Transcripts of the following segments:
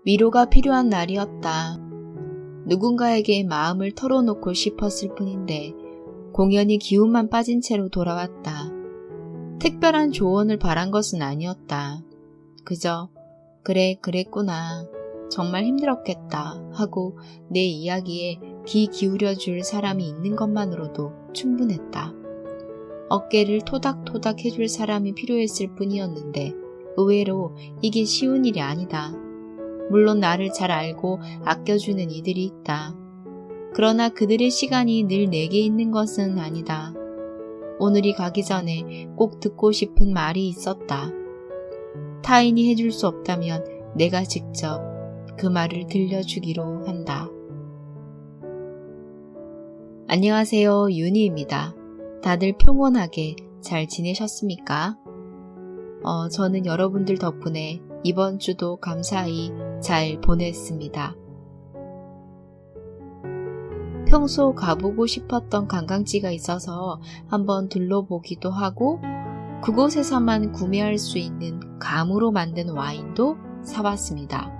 위로가 필요한 날이었다. 누군가에게 마음을 털어놓고 싶었을 뿐인데 공연히 기운만 빠진 채로 돌아왔다. 특별한 조언을 바란 것은 아니었다. 그저 그래 그랬구나. 정말 힘들었겠다 하고 내 이야기에 귀 기울여줄 사람이 있는 것만으로도 충분했다. 어깨를 토닥토닥 해줄 사람이 필요했을 뿐이었는데 의외로 이게 쉬운 일이 아니다. 물론 나를 잘 알고 아껴주는 이들이 있다. 그러나 그들의 시간이 늘 내게 있는 것은 아니다. 오늘이 가기 전에 꼭 듣고 싶은 말이 있었다. 타인이 해줄 수 없다면 내가 직접 그 말을 들려주기로 한다. 안녕하세요, 윤희입니다. 다들 평온하게 잘 지내셨습니까? 저는 여러분들 덕분에 이번 주도 감사히 잘 보냈습니다. 평소 가보고 싶었던 관광지가 있어서 한번 둘러보기도 하고 그곳에서만 구매할 수 있는 감으로 만든 와인도 사봤습니다.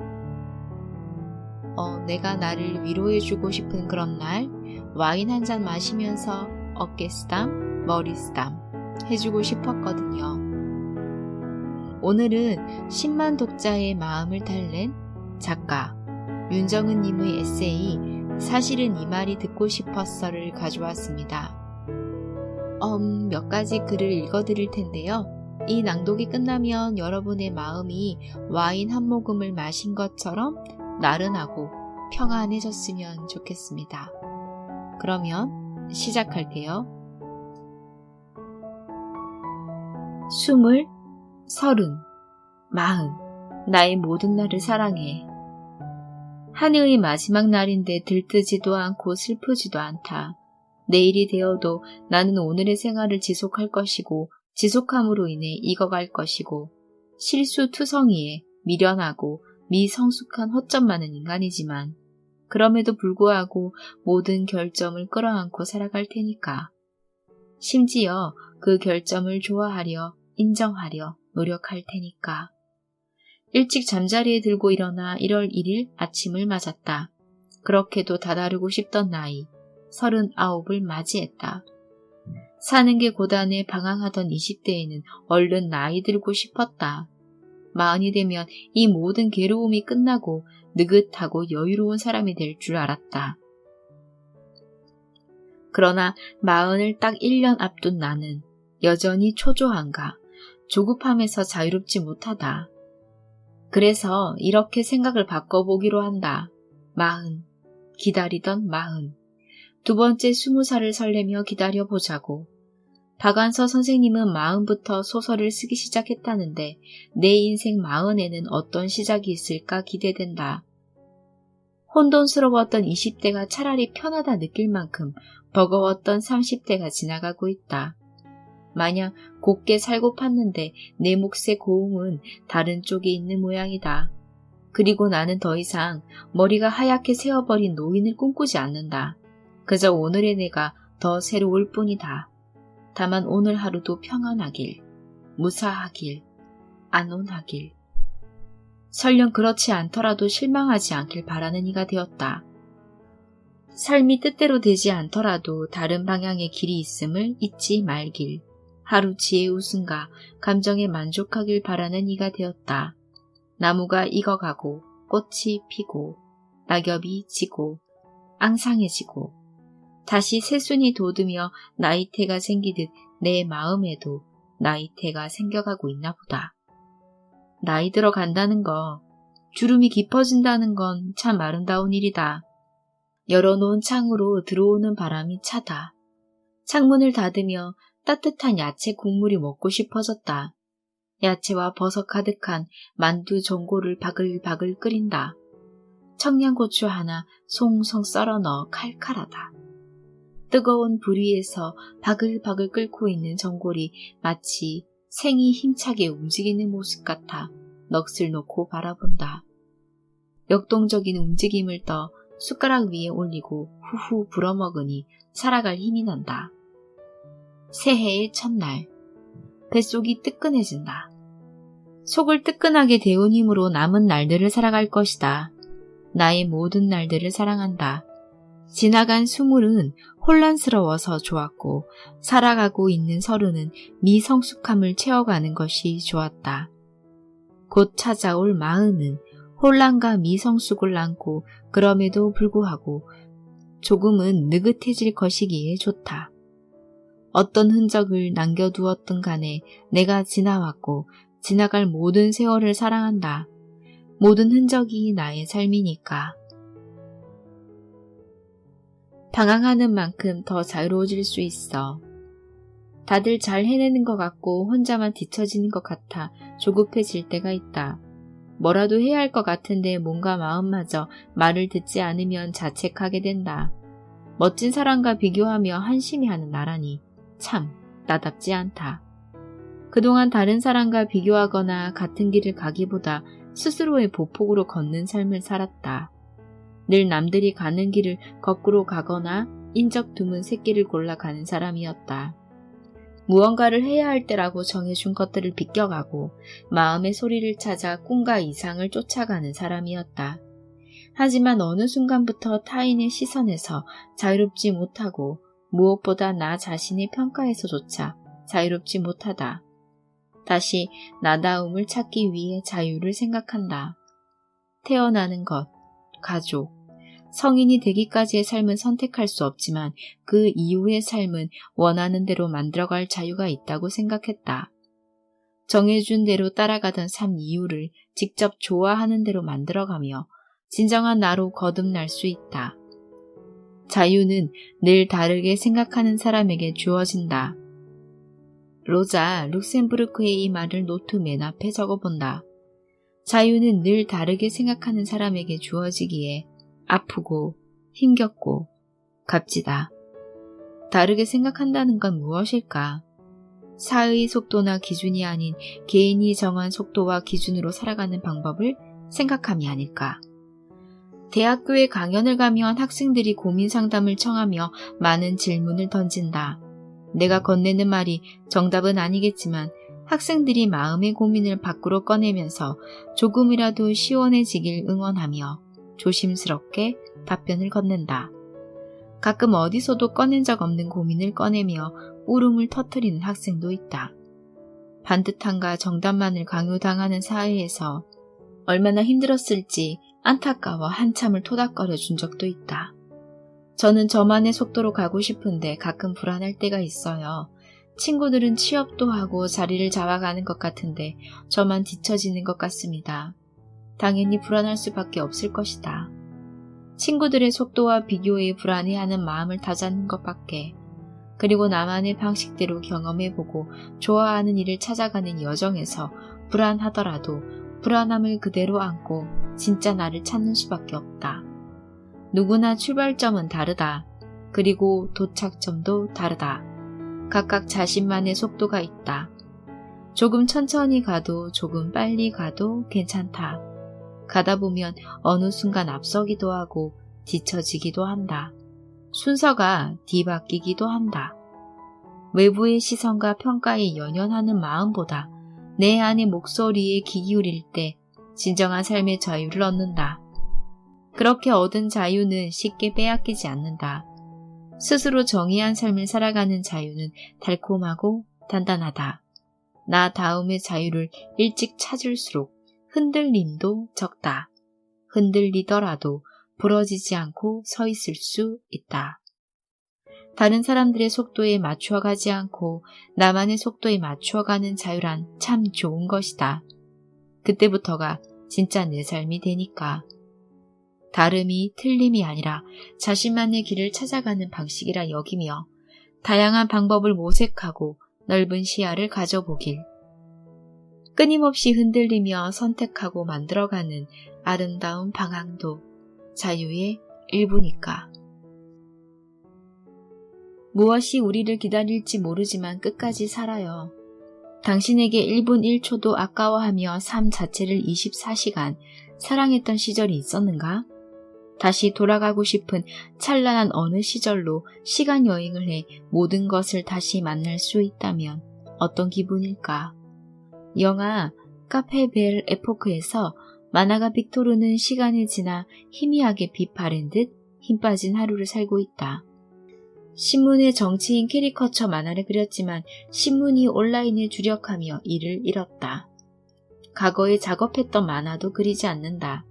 내가 나를 위로해주고 싶은 그런 날 와인 한 잔 마시면서 어깨쓰담, 머리쓰담 해주고 싶었거든요. 오늘은 10만 독자의 마음을 달랜 작가 윤정은 님의 에세이 사실은 이 말이 듣고 싶었어를 가져왔습니다. 몇 가지 글을 읽어드릴 텐데요. 이 낭독이 끝나면 여러분의 마음이 와인 한 모금을 마신 것처럼 나른하고 평안해졌으면 좋겠습니다. 그러면 시작할게요. 20, 30, 40 나의 모든 날을 사랑해. 한 해의 마지막 날인데 들뜨지도 않고 슬프지도 않다. 내일이 되어도 나는 오늘의 생활을 지속할 것이고 지속함으로 인해 익어갈 것이고 실수투성이에 미련하고 미성숙한 허점 많은 인간이지만 그럼에도 불구하고 모든 결점을 끌어안고 살아갈 테니까. 심지어 그 결점을 좋아하려 인정하려 노력할 테니까. 일찍 잠자리에 들고 일어나 1월 1일 아침을 맞았다. 그렇게도 다다르고 싶던 나이 39을 맞이했다. 사는 게 고단해 방황하던 20대에는 얼른 나이 들고 싶었다. 40이 되면 이 모든 괴로움이 끝나고 느긋하고 여유로운 사람이 될 줄 알았다. 그러나 40을 딱 1년 앞둔 나는 여전히 초조한가 조급함에서 자유롭지 못하다. 그래서 이렇게 생각을 바꿔보기로 한다. 40, 기다리던 40. 두 번째 20살을 설레며 기다려보자고. 박완서 선생님은 40부터 소설을 쓰기 시작했다는데 내 인생 40에는 어떤 시작이 있을까 기대된다. 혼돈스러웠던 20대가 차라리 편하다 느낄 만큼 버거웠던 30대가 지나가고 있다. 마냥 곱게 살고 팠는데 내 몫의 고음은 다른 쪽에 있는 모양이다. 그리고 나는 더 이상 머리가 하얗게 새어버린 노인을 꿈꾸지 않는다. 그저 오늘의 내가 더 새로울 뿐이다. 다만 오늘 하루도 평안하길, 무사하길, 안온하길. 설령 그렇지 않더라도 실망하지 않길 바라는 이가 되었다. 삶이 뜻대로 되지 않더라도 다른 방향의 길이 있음을 잊지 말길. 하루 지혜 웃음과 감정에 만족하길 바라는 이가 되었다. 나무가 익어가고 꽃이 피고 낙엽이 지고 앙상해지고 다시 새순이 돋으며 나이테가 생기듯 내 마음에도 나이테가 생겨가고 있나 보다. 나이 들어간다는 거, 주름이 깊어진다는 건 참 아름다운 일이다. 열어놓은 창으로 들어오는 바람이 차다. 창문을 닫으며 따뜻한 야채 국물이 먹고 싶어졌다. 야채와 버섯 가득한 만두 전골을 바글바글 끓인다. 청양고추 하나 송송 썰어 넣어 칼칼하다. 뜨거운 불 위에서 바글바글 끓고 있는 전골이 마치 생이 힘차게 움직이는 모습 같아 넋을 놓고 바라본다. 역동적인 움직임을 떠 숟가락 위에 올리고 후후 불어먹으니 살아갈 힘이 난다. 새해의 첫날, 뱃속이 뜨끈해진다. 속을 뜨끈하게 데운 힘으로 남은 날들을 살아갈 것이다. 나의 모든 날들을 사랑한다. 지나간 20은 혼란스러워서 좋았고 살아가고 있는 30은 미성숙함을 채워가는 것이 좋았다. 곧 찾아올 40은 혼란과 미성숙을 안고 그럼에도 불구하고 조금은 느긋해질 것이기에 좋다. 어떤 흔적을 남겨두었든 간에 내가 지나왔고 지나갈 모든 세월을 사랑한다. 모든 흔적이 나의 삶이니까. 방황하는 만큼 더 자유로워질 수 있어. 다들 잘 해내는 것 같고 혼자만 뒤처지는 것 같아 조급해질 때가 있다. 뭐라도 해야 할 것 같은데 몸과 마음마저 말을 듣지 않으면 자책하게 된다. 멋진 사람과 비교하며 한심해하는 나라니 참 나답지 않다. 그동안 다른 사람과 비교하거나 같은 길을 가기보다 스스로의 보폭으로 걷는 삶을 살았다. 늘 남들이 가는 길을 거꾸로 가거나 인적 드문 새길을 골라 가는 사람이었다. 무언가를 해야 할 때라고 정해준 것들을 비껴가고 마음의 소리를 찾아 꿈과 이상을 쫓아가는 사람이었다. 하지만 어느 순간부터 타인의 시선에서 자유롭지 못하고 무엇보다 나 자신의 평가에서조차 자유롭지 못하다. 다시 나다움을 찾기 위해 자유를 생각한다. 태어나는 것, 가족, 성인이 되기까지의 삶은 선택할 수 없지만 그 이후의 삶은 원하는 대로 만들어갈 자유가 있다고 생각했다. 정해준 대로 따라가던 삶 이유를 직접 좋아하는 대로 만들어가며 진정한 나로 거듭날 수 있다. 자유는 늘 다르게 생각하는 사람에게 주어진다. 로자 룩셈부르크의 이 말을 노트 맨 앞에 적어본다. 자유는 늘 다르게 생각하는 사람에게 주어지기에 아프고 힘겹고 값지다. 다르게 생각한다는 건 무엇일까? 사의 속도나 기준이 아닌 개인이 정한 속도와 기준으로 살아가는 방법을 생각함이 아닐까? 대학교에 강연을 가면 학생들이 고민 상담을 청하며 많은 질문을 던진다. 내가 건네는 말이 정답은 아니겠지만 학생들이 마음의 고민을 밖으로 꺼내면서 조금이라도 시원해지길 응원하며 조심스럽게 답변을 건넨다. 가끔 어디서도 꺼낸 적 없는 고민을 꺼내며 울음을 터뜨리는 학생도 있다. 반듯함과 정답만을 강요당하는 사회에서 얼마나 힘들었을지 안타까워 한참을 토닥거려 준 적도 있다. 저는 저만의 속도로 가고 싶은데 가끔 불안할 때가 있어요. 친구들은 취업도 하고 자리를 잡아가는 것 같은데 저만 뒤처지는 것 같습니다. 당연히 불안할 수밖에 없을 것이다. 친구들의 속도와 비교에 불안해하는 마음을 다잡는 것밖에, 그리고 나만의 방식대로 경험해보고 좋아하는 일을 찾아가는 여정에서 불안하더라도 불안함을 그대로 안고 진짜 나를 찾는 수밖에 없다. 누구나 출발점은 다르다. 그리고 도착점도 다르다. 각각 자신만의 속도가 있다. 조금 천천히 가도 조금 빨리 가도 괜찮다. 가다 보면 어느 순간 앞서기도 하고 뒤처지기도 한다. 순서가 뒤바뀌기도 한다. 외부의 시선과 평가에 연연하는 마음보다 내 안의 목소리에 귀 기울일 때 진정한 삶의 자유를 얻는다. 그렇게 얻은 자유는 쉽게 빼앗기지 않는다. 스스로 정의한 삶을 살아가는 자유는 달콤하고 단단하다. 나 다음의 자유를 일찍 찾을수록 흔들림도 적다. 흔들리더라도 부러지지 않고 서 있을 수 있다. 다른 사람들의 속도에 맞추어가지 않고 나만의 속도에 맞추어가는 자유란 참 좋은 것이다. 그때부터가 진짜 내 삶이 되니까. 다름이 틀림이 아니라 자신만의 길을 찾아가는 방식이라 여기며 다양한 방법을 모색하고 넓은 시야를 가져보길. 끊임없이 흔들리며 선택하고 만들어가는 아름다운 방향도 자유의 일부니까. 무엇이 우리를 기다릴지 모르지만 끝까지 살아요. 당신에게 1분 1초도 아까워하며 삶 자체를 24시간 사랑했던 시절이 있었는가? 다시 돌아가고 싶은 찬란한 어느 시절로 시간 여행을 해 모든 것을 다시 만날 수 있다면 어떤 기분일까? 영화 카페 벨 에포크에서 마나가 빅토르는 시간이 지나 희미하게 빛 바랜 듯 힘 빠진 하루를 살고 있다. 신문에 정치인 캐리커처 만화를 그렸지만 신문이 온라인에 주력하며 일을 잃었다. 과거에 작업했던 만화도 그리지 않는다.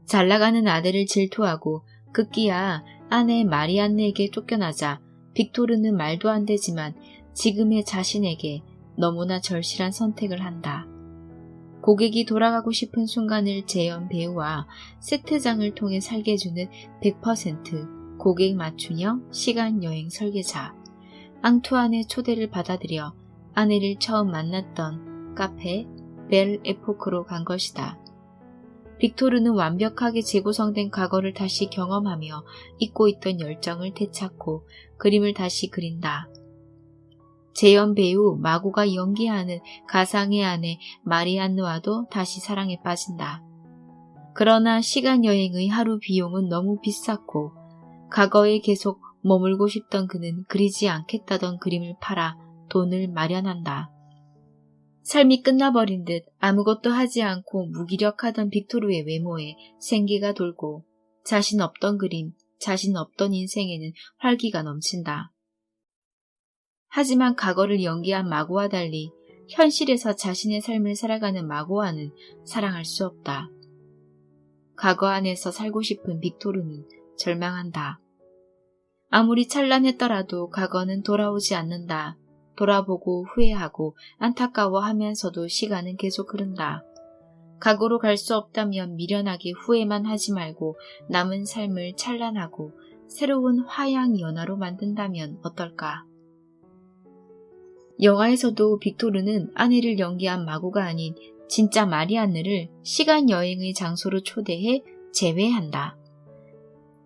잘나가는 아들을 질투하고 급기야 아내 마리안네에게 쫓겨나자 빅토르는 말도 안 되지만 지금의 자신에게 너무나 절실한 선택을 한다. 고객이 돌아가고 싶은 순간을 재현 배우와 세트장을 통해 살게 해주는 100% 고객 맞춤형 시간여행 설계자 앙투안의 초대를 받아들여 아내를 처음 만났던 카페 벨 에포크로 간 것이다. 빅토르는 완벽하게 재구성된 과거를 다시 경험하며 잊고 있던 열정을 되찾고 그림을 다시 그린다. 재현 배우 마고가 연기하는 가상의 아내 마리안느와도 다시 사랑에 빠진다. 그러나 시간여행의 하루 비용은 너무 비쌌고 과거에 계속 머물고 싶던 그는 그리지 않겠다던 그림을 팔아 돈을 마련한다. 삶이 끝나버린 듯 아무것도 하지 않고 무기력하던 빅토르의 외모에 생기가 돌고 자신 없던 그림, 자신 없던 인생에는 활기가 넘친다. 하지만 과거를 연기한 마고와 달리 현실에서 자신의 삶을 살아가는 마고와는 사랑할 수 없다. 과거 안에서 살고 싶은 빅토르는 절망한다. 아무리 찬란했더라도 과거는 돌아오지 않는다. 돌아보고 후회하고 안타까워하면서도 시간은 계속 흐른다. 과거로 갈 수 없다면 미련하게 후회만 하지 말고 남은 삶을 찬란하고 새로운 화양연화로 만든다면 어떨까? 영화에서도 빅토르는 아내를 연기한 마고가 아닌 진짜 마리안느를 시간여행의 장소로 초대해 재회한다.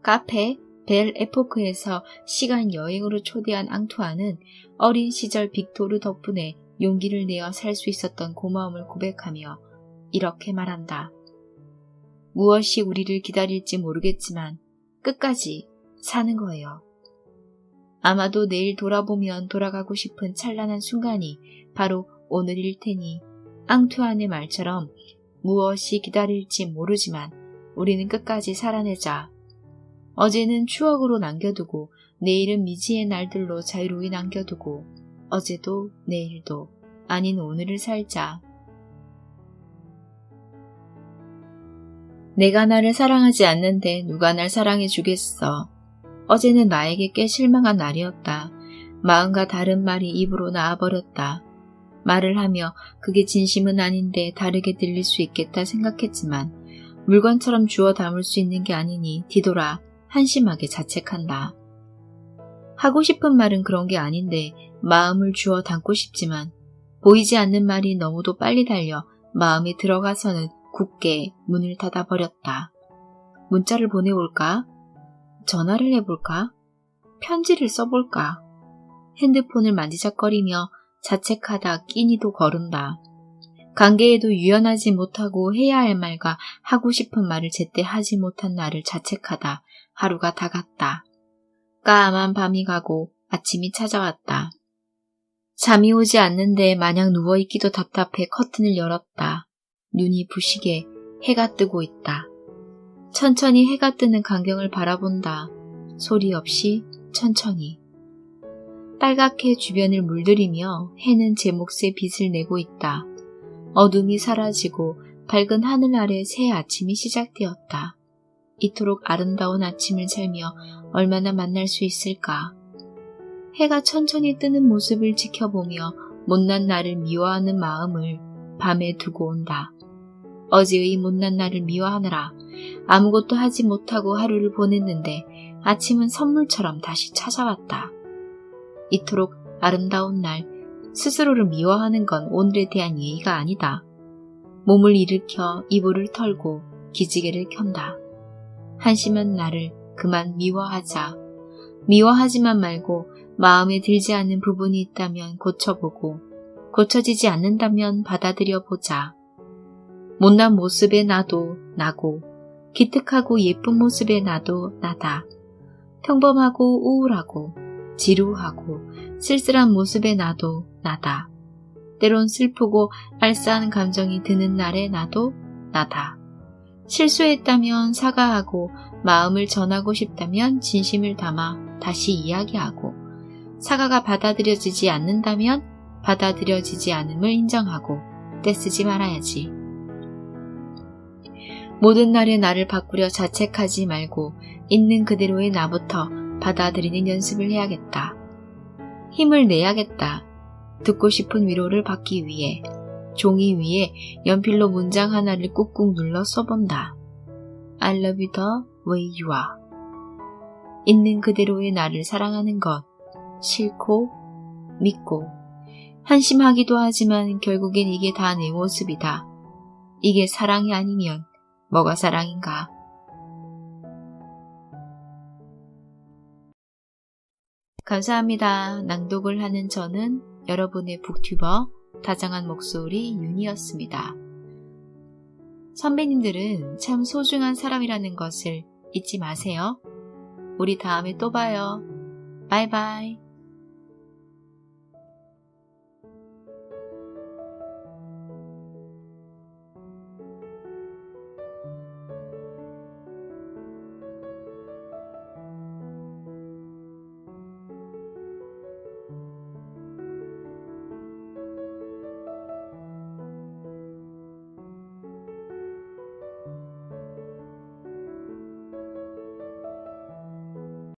카페 벨 에포크에서 시간여행으로 초대한 앙투안은 어린 시절 빅토르 덕분에 용기를 내어 살 수 있었던 고마움을 고백하며 이렇게 말한다. 무엇이 우리를 기다릴지 모르겠지만 끝까지 사는 거예요. 아마도 내일 돌아보면 돌아가고 싶은 찬란한 순간이 바로 오늘일 테니 앙투안의 말처럼 무엇이 기다릴지 모르지만 우리는 끝까지 살아내자. 어제는 추억으로 남겨두고 내일은 미지의 날들로 자유로이 남겨두고 어제도 내일도 아닌 오늘을 살자. 내가 나를 사랑하지 않는데 누가 날 사랑해 주겠어. 어제는 나에게 꽤 실망한 날이었다. 마음과 다른 말이 입으로 나와버렸다. 말을 하며 그게 진심은 아닌데 다르게 들릴 수 있겠다 생각했지만 물건처럼 주워 담을 수 있는 게 아니니 뒤돌아 한심하게 자책한다. 하고 싶은 말은 그런 게 아닌데 마음을 주워 담고 싶지만 보이지 않는 말이 너무도 빨리 달려 마음에 들어가서는 굳게 문을 닫아버렸다. 문자를 보내올까? 전화를 해볼까? 편지를 써볼까? 핸드폰을 만지작거리며 자책하다 끼니도 거른다. 관계에도 유연하지 못하고 해야 할 말과 하고 싶은 말을 제때 하지 못한 나를 자책하다 하루가 다 갔다. 까만 밤이 가고 아침이 찾아왔다. 잠이 오지 않는데 마냥 누워있기도 답답해 커튼을 열었다. 눈이 부시게 해가 뜨고 있다. 천천히 해가 뜨는 광경을 바라본다. 소리 없이 천천히. 빨갛게 주변을 물들이며 해는 제 몫의 빛을 내고 있다. 어둠이 사라지고 밝은 하늘 아래 새 아침이 시작되었다. 이토록 아름다운 아침을 살며 얼마나 만날 수 있을까? 해가 천천히 뜨는 모습을 지켜보며 못난 나를 미워하는 마음을 밤에 두고 온다. 어제의 못난 나를 미워하느라 아무것도 하지 못하고 하루를 보냈는데 아침은 선물처럼 다시 찾아왔다. 이토록 아름다운 날 스스로를 미워하는 건 오늘에 대한 예의가 아니다. 몸을 일으켜 이불을 털고 기지개를 켠다. 한심한 나를 그만 미워하자. 미워하지만 말고 마음에 들지 않는 부분이 있다면 고쳐보고 고쳐지지 않는다면 받아들여보자. 못난 모습의 나도 나고 기특하고 예쁜 모습의 나도 나다. 평범하고 우울하고 지루하고 쓸쓸한 모습의 나도 나다. 때론 슬프고 알싸한 감정이 드는 날의 나도 나다. 실수했다면 사과하고 마음을 전하고 싶다면 진심을 담아 다시 이야기하고 사과가 받아들여지지 않는다면 받아들여지지 않음을 인정하고 떼쓰지 말아야지. 모든 날의 나를 바꾸려 자책하지 말고 있는 그대로의 나부터 받아들이는 연습을 해야겠다. 힘을 내야겠다. 듣고 싶은 위로를 받기 위해 종이 위에 연필로 문장 하나를 꾹꾹 눌러 써본다. I love you the way you are. 있는 그대로의 나를 사랑하는 것, 싫고 믿고 한심하기도 하지만 결국엔 이게 다 내 모습이다. 이게 사랑이 아니면 뭐가 사랑인가? 감사합니다. 낭독을 하는 저는 여러분의 북튜버 다정한 목소리 윤이었습니다. 선배님들은 참 소중한 사람이라는 것을 잊지 마세요. 우리 다음에 또 봐요. 바이바이.